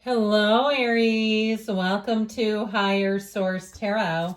Hello, Aries. Welcome to Higher Source Tarot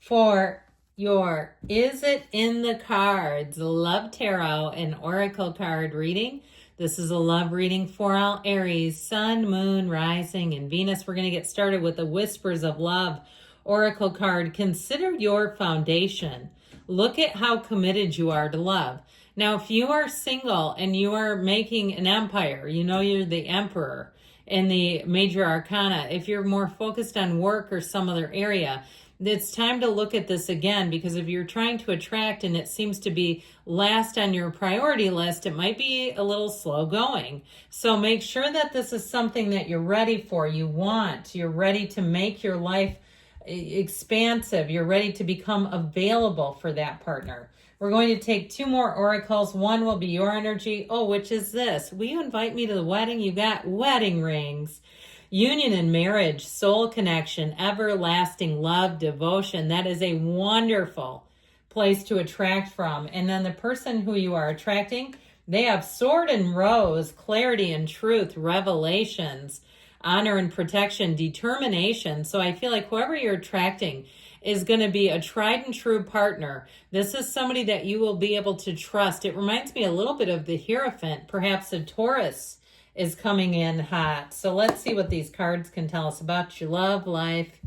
for your Is It in the Cards Love Tarot and Oracle card reading. This is a love reading for all Aries, Sun, Moon, Rising, and Venus. We're going to get started with the Whispers of Love Oracle card. Consider your foundation. Look at how committed you are to love. Now, if you are single and you are making an empire, you know you're the emperor in the major arcana. If you're more focused on work or some other area, it's time to look at this again, because if you're trying to attract and it seems to be last on your priority list, it might be a little slow going. So make sure that this is something that you're ready for, you're ready to make your life expansive, you're ready to become available for that partner. We're going to take two more oracles. One will be your energy. Oh, which is this? Will you invite me to the wedding? You got wedding rings. Union and marriage, soul connection, everlasting love, devotion. That is a wonderful place to attract from. And then the person who you are attracting, they have sword and rose, clarity and truth, revelations, honor and protection, determination. So I feel like whoever you're attracting is going to be a tried and true partner. This is somebody that you will be able to trust. It reminds me a little bit of the Hierophant. Perhaps a Taurus is coming in hot. So let's see what these cards can tell us about your love life.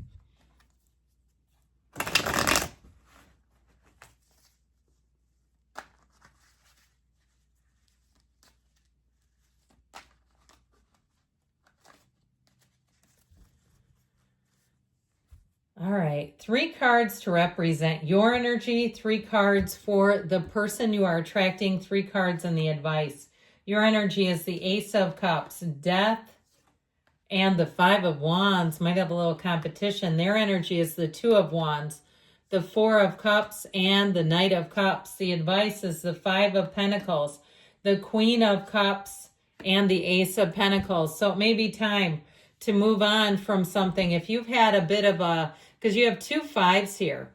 All right, 3 cards to represent your energy, 3 cards for the person you are attracting, 3 cards in the advice. Your energy is the Ace of Cups, Death, and the 5 of Wands. Might have a little competition. Their energy is the 2 of Wands, the 4 of Cups, and the Knight of Cups. The advice is the 5 of Pentacles, the Queen of Cups, and the Ace of Pentacles. So it may be time to move on from something. If you've had a bit of a, because you have 2 5s here.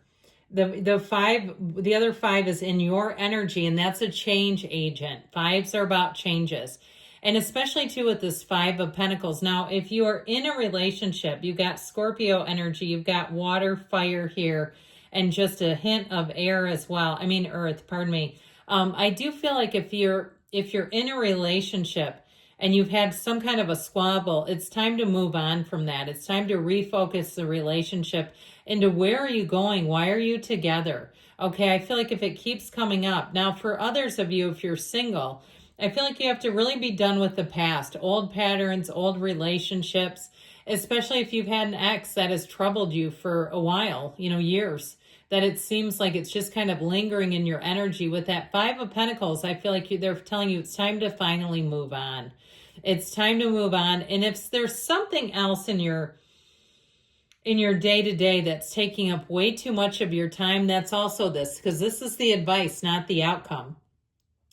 The other 5 is in your energy, and that's a change agent. 5s are about changes. And especially too with this 5 of Pentacles. Now, if you are in a relationship, you've got Scorpio energy, you've got water, fire here, and just a hint of air as well. I mean, earth, pardon me. I do feel like if you're in a relationship and you've had some kind of a squabble, it's time to move on from that. It's time to refocus the relationship into where are you going? Why are you together? Okay, I feel like if it keeps coming up. Now, for others of you, if you're single, I feel like you have to really be done with the past, old patterns, old relationships, especially if you've had an ex that has troubled you for a while, years, that it seems like it's just kind of lingering in your energy. With that 5 of Pentacles, I feel like they're telling you it's time to finally move on. It's time to move on. And if there's something else in your day-to-day that's taking up way too much of your time, that's also this, because this is the advice, not the outcome.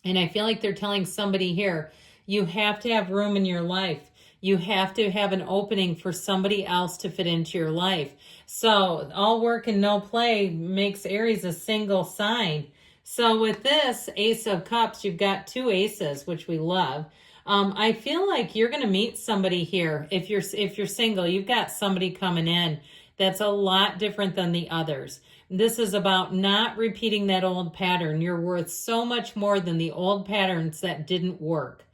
And I feel like they're telling somebody here, you have to have room in your life. You have to have an opening for somebody else to fit into your life. So all work and no play makes Aries a single sign. So with this Ace of Cups, you've got 2 aces, which we love. I feel like you're going to meet somebody here. If you're single, you've got somebody coming in that's a lot different than the others. This is about not repeating that old pattern. You're worth so much more than the old patterns that didn't work.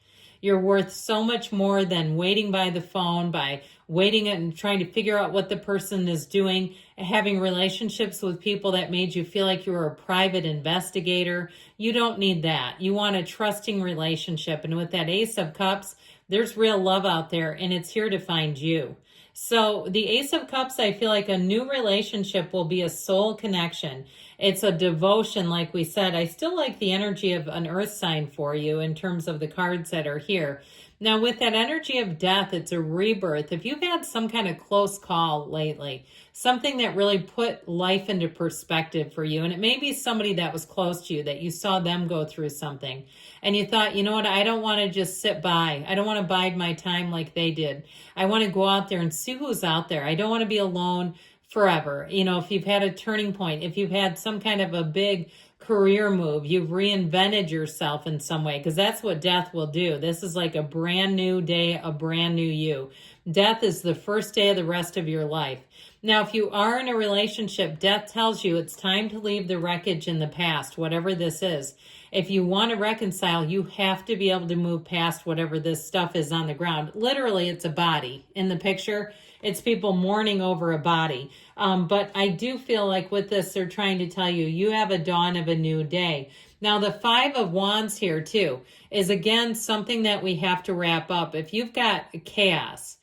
You're worth so much more than waiting by the phone, by waiting and trying to figure out what the person is doing, having relationships with people that made you feel like you were a private investigator. You don't need that. You want a trusting relationship. And with that Ace of Cups, there's real love out there, and it's here to find you. So the Ace of Cups, I feel like a new relationship will be a soul connection. It's a devotion, like we said. I still like the energy of an earth sign for you in terms of the cards that are here. Now, with that energy of death, it's a rebirth. If you've had some kind of close call lately, something that really put life into perspective for you, and it may be somebody that was close to you, that you saw them go through something, and you thought, you know what, I don't want to just sit by. I don't want to bide my time like they did. I want to go out there and see who's out there. I don't want to be alone forever. If you've had a turning point, if you've had some kind of a big career move, you've reinvented yourself in some way, because that's what death will do. This is like a brand new day, a brand new you. Death is the first day of the rest of your life. Now, if you are in a relationship, death tells you it's time to leave the wreckage in the past, whatever this is. If you want to reconcile, you have to be able to move past whatever this stuff is on the ground. Literally, it's a body. In the picture, it's people mourning over a body. But I do feel like with this, they're trying to tell you, you have a dawn of a new day. Now, the Five of Wands here, too, is, again, something that we have to wrap up. If you've got chaos,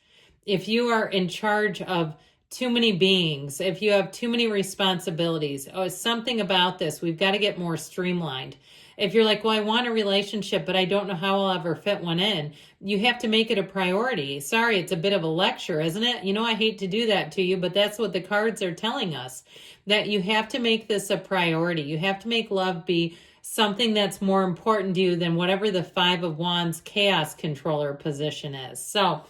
if you are in charge of too many beings, if you have too many responsibilities, something about this, we've got to get more streamlined. If you're like, well, I want a relationship, but I don't know how I'll ever fit one in, you have to make it a priority. Sorry, it's a bit of a lecture, isn't it? You know, I hate to do that to you, but that's what the cards are telling us, that you have to make this a priority. You have to make love be something that's more important to you than whatever the Five of Wands chaos controller position is. So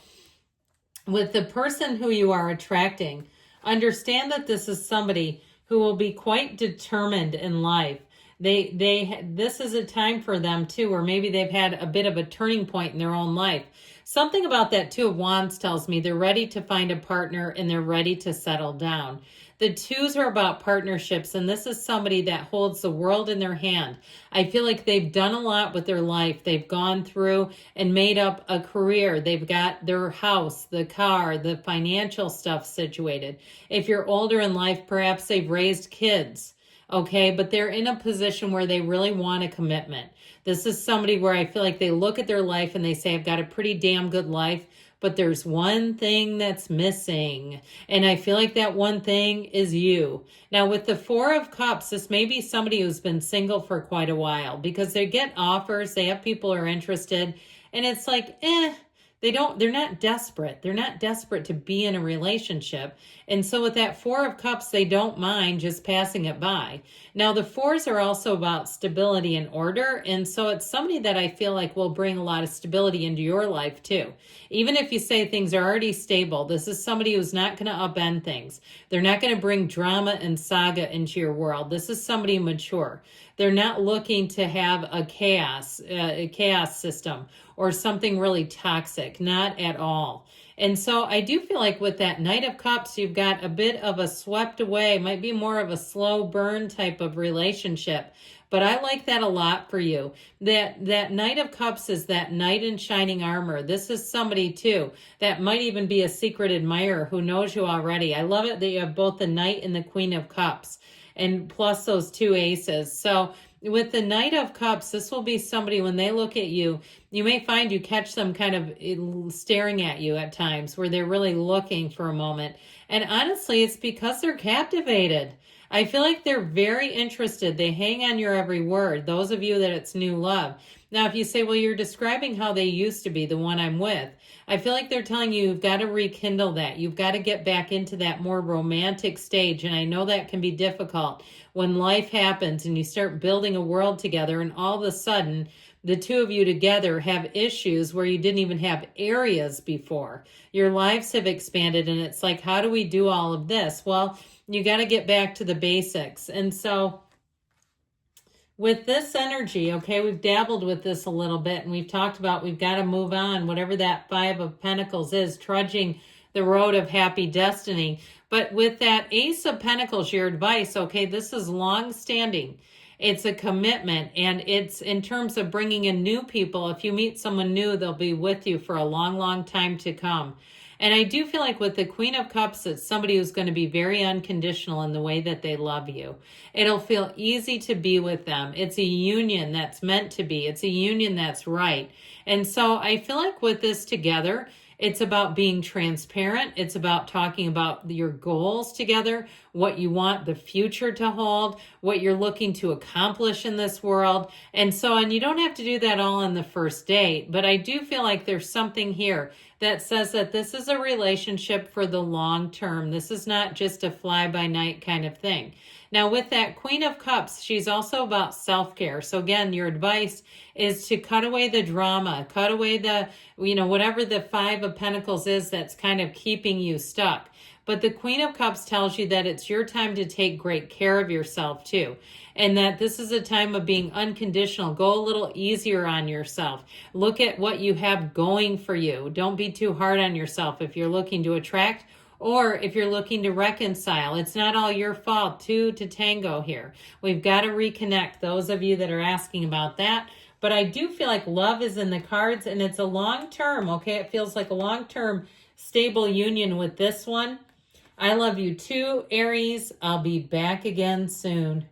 with the person who you are attracting, understand that this is somebody who will be quite determined in life. This is a time for them too, or maybe they've had a bit of a turning point in their own life. Something about that Two of Wands tells me they're ready to find a partner and they're ready to settle down. The twos are about partnerships, and this is somebody that holds the world in their hand. I feel like they've done a lot with their life. They've gone through and made up a career. They've got their house, the car, the financial stuff situated. If you're older in life, perhaps they've raised kids. Okay, but they're in a position where they really want a commitment. This is somebody where I feel like they look at their life and they say, I've got a pretty damn good life, but there's one thing that's missing. And I feel like that one thing is you. Now, with the Four of Cups, this may be somebody who's been single for quite a while, because they get offers, they have people who are interested, and it's like, they're not desperate. They're not desperate to be in a relationship. And so with that Four of Cups, they don't mind just passing it by. Now, the fours are also about stability and order. And so it's somebody that I feel like will bring a lot of stability into your life too. Even if you say things are already stable, this is somebody who's not going to upend things. They're not going to bring drama and saga into your world. This is somebody mature. They're not looking to have a chaos system or something really toxic, not at all. And so I do feel like with that Knight of Cups, you've got a bit of a swept away, might be more of a slow burn type of relationship. But I like that a lot for you. That Knight of Cups is that knight in shining armor. This is somebody too that might even be a secret admirer who knows you already. I love it that you have both the Knight and the Queen of Cups, and plus those two aces. So with the Knight of Cups, this will be somebody, when they look at you, you may find you catch them kind of staring at you at times where they're really looking for a moment. And honestly, it's because they're captivated. I feel like they're very interested. They hang on your every word. Those of you that it's new love. Now, if you say, well, you're describing how they used to be, the one I'm with, I feel like they're telling you you've got to rekindle that. You've got to get back into that more romantic stage. And I know that can be difficult when life happens and you start building a world together, and all of a sudden the two of you together have issues where you didn't even have areas before. Your lives have expanded, and it's like, how do we do all of this? Well, you got to get back to the basics. And so with this energy, okay, we've dabbled with this a little bit, and we've talked about we've got to move on, whatever that Five of Pentacles is, trudging the road of happy destiny. But with that Ace of Pentacles, your advice, okay, this is long-standing. It's a commitment, and it's in terms of bringing in new people. If you meet someone new, they'll be with you for a long, long time to come. And I do feel like with the Queen of Cups, it's somebody who's going to be very unconditional in the way that they love you. It'll feel easy to be with them. It's a union that's meant to be. It's a union that's right. And so I feel like with this together, it's about being transparent. It's about talking about your goals together, what you want the future to hold, what you're looking to accomplish in this world. And you don't have to do that all on the first date, but I do feel like there's something here that says that this is a relationship for the long term. This is not just a fly-by-night kind of thing. Now with that Queen of Cups, she's also about self-care. So again, your advice is to cut away the drama, cut away the, whatever the Five of Pentacles is that's kind of keeping you stuck. But the Queen of Cups tells you that it's your time to take great care of yourself too. And that this is a time of being unconditional. Go a little easier on yourself. Look at what you have going for you. Don't be too hard on yourself if you're looking to attract or if you're looking to reconcile. It's not all your fault. Two to tango here. We've got to reconnect, those of you that are asking about that. But I do feel like love is in the cards, and it's a long-term, okay? It feels like a long-term stable union with this one. I love you too, Aries. I'll be back again soon.